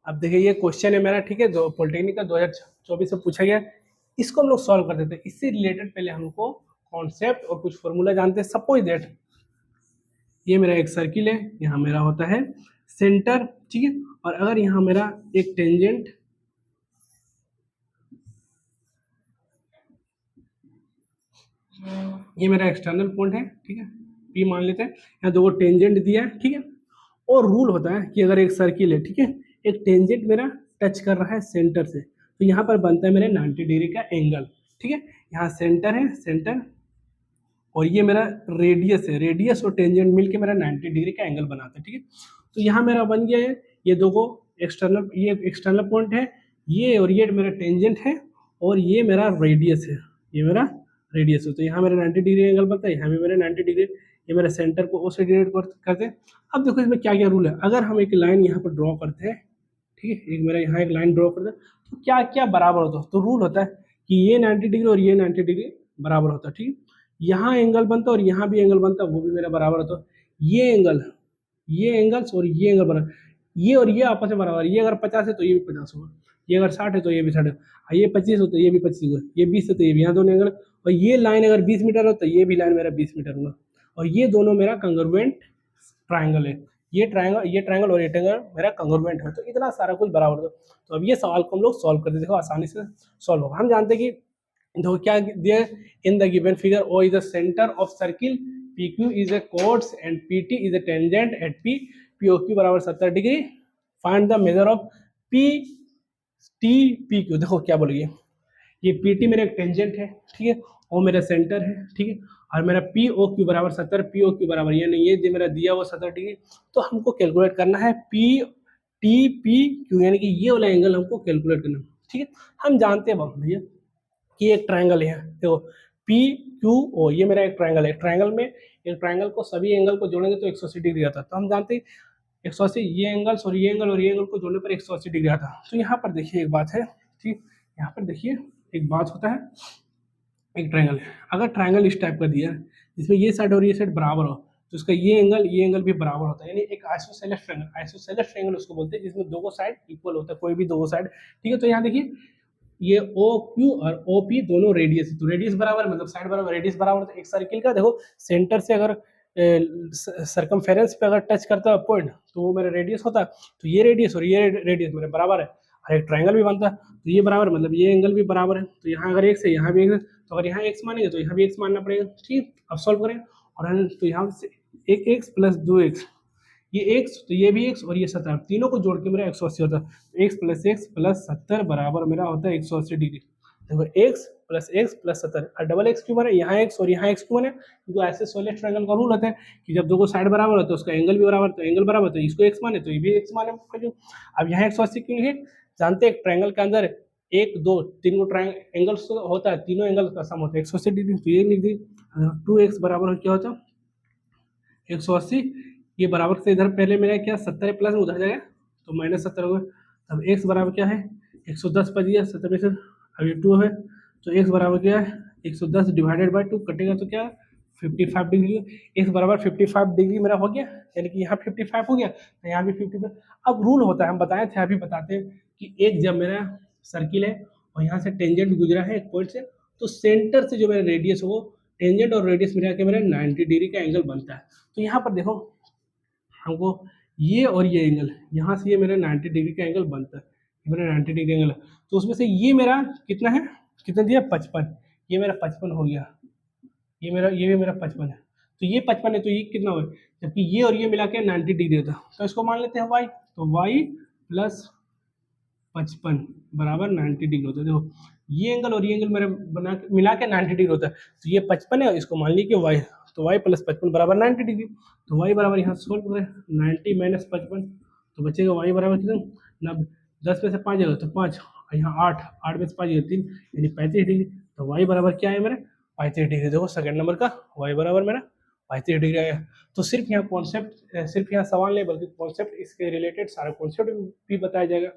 अब देखिए ये क्वेश्चन है मेरा, ठीक है, जो पॉलिटेक्निक का 2024 में पूछा गया, इसको हम लोग सॉल्व कर देते हैं। इससे रिलेटेड पहले हमको कॉन्सेप्ट और कुछ फॉर्मूला जानते हैं। सपोज दैट ये मेरा एक सर्किल है, यहाँ मेरा होता है सेंटर, ठीक है, और अगर यहाँ मेरा एक टेंजेंट, ये मेरा एक्सटर्नल पॉइंट है, ठीक है, पी मान लेते हैं, यहाँ दो टेंजेंट दिया है, ठीक है, और रूल होता है कि अगर एक सर्किल है, ठीक है, एक टेंजेंट मेरा टच कर रहा है सेंटर से, तो यहाँ पर बनता है मेरे 90 डिग्री का एंगल, ठीक है, यहाँ सेंटर है, सेंटर, और ये मेरा रेडियस है, रेडियस और टेंजेंट मिलके मेरा 90 डिग्री का एंगल बनाता है, ठीक है। तो यहाँ मेरा बन गया है ये दो को एक्सटर्नल, ये एक्सटर्नल पॉइंट है, ये और ये मेरा टेंजेंट है, और ये मेरा रेडियस है, ये मेरा रेडियस है। तो यहाँ मेरा 90 डिग्री एंगल बनता है, यहाँ भी मेरा 90 डिग्री, ये मेरा सेंटर को ओ से डिवाइड करते हैं। अब देखो इसमें क्या क्या रूल है। अगर हम एक लाइन यहाँ पर ड्रॉ करते हैं, ठीक है, एक मेरा यहाँ एक लाइन ड्रॉ करते हैं, तो क्या क्या बराबर होता है। तो रूल होता है कि ये 90 डिग्री और ये 90 डिग्री बराबर होता है, ठीक है, यहाँ एंगल बनता है और यहाँ भी एंगल बनता है, वो भी मेरा बराबर होता है। ये एंगल, ये एंगल्स और ये एंगल बराबर, ये और ये आपस में बराबर, ये अगर 50 है तो ये भी 50 होगा, ये अगर 60 है तो ये भी 60 है, ये 25 हो तो ये भी 25 होगा, ये 20 है तो ये भी, यहाँ दोनों एंगल, और ये लाइन अगर 20 मीटर हो तो ये भी लाइन मेरा 20 मीटर होगा, और ये दोनों मेरा कंग्रुएंट ट्राइंगल है। ये ट्राइंगल और ये ट्राइंगल मेरा कंग्रुएंट है। तो इतना सारा कुछ बराबर होता है। तो अब ये सवाल को हम लोग सॉल्व करते, देखो आसानी से सॉल्व होगा। हम जानते हैं कि देखो क्या दिया है, in the given figure O is the center of circle, PQ is a chords and PT is a tangent at P, POQ बराबर 70 degree, find the measure of PTPQ। देखो क्या बोलेगी, ये PT मेरा एक टेंजेंट है, ठीक है, O मेरा सेंटर है, ठीक है, और मेरा POQ बराबर 70, POQ बराबर यानी ये जो मेरा दिया हुआ 70 डिग्री, तो हमको कैलकुलेट करना है PTPQ, यानी कि ये वाला एंगल हमको कैलकुलेट करना है, ठीक है। हम जानते हैं भैया कि एक ट्रायंगल है, देखो PQO, ये मेरा एक ट्रायंगल है, ट्रायंगल में एक ट्रायंगल को सभी एंगल को जोड़ेंगे तो 180 डिग्री आता है। तो हम जानते हैं 180, ये एंगल्स और ये एंगल और ये एंगल को जोड़ने पर 180 डिग्री आता है। तो यहाँ पर देखिए एक बात है, ठीक, यहाँ पर देखिए एक बात होता है, एक ट्रायंगल है, अगर ट्रायंगल इस टाइप का दिया है जिसमें ये साइड और ये साइड बराबर हो, तो इसका ये एंगल भी बराबर होता है, यानी एक आइसोसेलेस ट्रायंगल, आइसोसेलेस ट्रायंगल उसको बोलते हैं जिसमें दो साइड इक्वल होता है, कोई भी दो साइड, ठीक है। तो यहाँ देखिए ये OQ और OP दोनों रेडियस है, तो रेडियस बराबर मतलब साइड बराबर, रेडियस बराबर, तो एक सर्किल का देखो सेंटर से अगर सरकमफेरेंस पे अगर टच करता है पॉइंट तो वो मेरा रेडियस होता है, तो ये रेडियस और ये रेडियस मेरे बराबर है, और एक ट्रायंगल भी बनता है, तो ये बराबर मतलब ये एंगल भी बराबर है। तो यहाँ अगर x है यहाँ भी x है, तो अगर यहाँ x मानेंगे तो यहाँ भी x मानना पड़ेगा, ठीक। अब सॉल्व करें, और तो यहाँ से एक x प्लस 2x, ये x तो ये भी x और ये 70, तीनों को जोड़ के मेरा 180 होता है। x प्लस 70 बराबर मेरा होता है 180 डिग्री। देखो x प्लस 70, और डबल x क्यों बने, यहाँ x और यहाँ x क्यों बने, क्योंकि ऐसे सोलेस ट्रायंगल का रूल होता है कि जब दो को साइड बराबर होता है तो उसका एंगल भी बराबर, तो एंगल बराबर तो इसको x माने तो ये भी x माने। अब यहाँ 180 क्यों लिखे, जानते हैं ट्रायंगल के अंदर एक दो तीन को ट्रायंगल एंगल्स होता है, तीनों एंगल का सम होता है 180 डिग्री, तो ये लिख दी। 2x बराबर क्या होता है 180, ये बराबर से इधर पहले मेरा क्या 70 प्लस में उधर जाएगा तो -70 होगा। अब x बराबर क्या है 110 पर दिया 70 में से, अब ये 2 है तो x बराबर क्या है 110 डिवाइडेड बाय 2 कटेगा तो क्या 55 डिग्री, x बराबर 55 डिग्री मेरा हो गया, यानी कि यहाँ 55 हो गया तो यहाँ भी 55। अब रूल होता है, हम बताए थे अभी बताते हैं कि एक जब मेरा सर्किल है और यहाँ से टेंजेंट गुजरा है एक पॉइंट से, तो सेंटर से जो मेरा रेडियस हो वो टेंजेंट और रेडियस मिला के मेरा 90 डिग्री का एंगल बनता है। तो यहाँ पर देखो हमको ये और ये एंगल, यहाँ से ये मेरा 90 डिग्री का एंगल बनता है, ये मेरा 90 डिग्री एंगल है, तो उसमें से ये मेरा कितना है, कितना दिया 55, ये मेरा 55 हो गया, ये भी मेरा 55 है, तो ये 55 है तो ये कितना हो, जबकि ये और ये मिला के 90 डिग्री होता है, तो इसको मान लेते हैं y, तो y प्लस 55 बराबर 90 डिग्री होता है। देखो ये एंगल और ये एंगल मेरे मिला के 90 डिग्री होता है, तो ये 55 है, इसको मान लीजिए y, तो y प्लस 55 बराबर 90 डिग्री, तो y बराबर यहाँ सोल्व करें 90 माइनस 55 तो बचेगा y बराबर कितना 90, 10 में से 5 जाएगा तो 5, यहाँ 8 में से 5 जाएगा 3 यानी 35 डिग्री, तो y बराबर क्या है मेरा 35 डिग्री। देखो सेकंड नंबर का y बराबर मेरा 35 डिग्री आया। तो सिर्फ यहाँ कॉन्सेप्ट, सिर्फ यहाँ सवाल नहीं बल्कि कॉन्सेप्ट इसके रिलेटेड सारा कॉन्सेप्ट भी बताया जाएगा।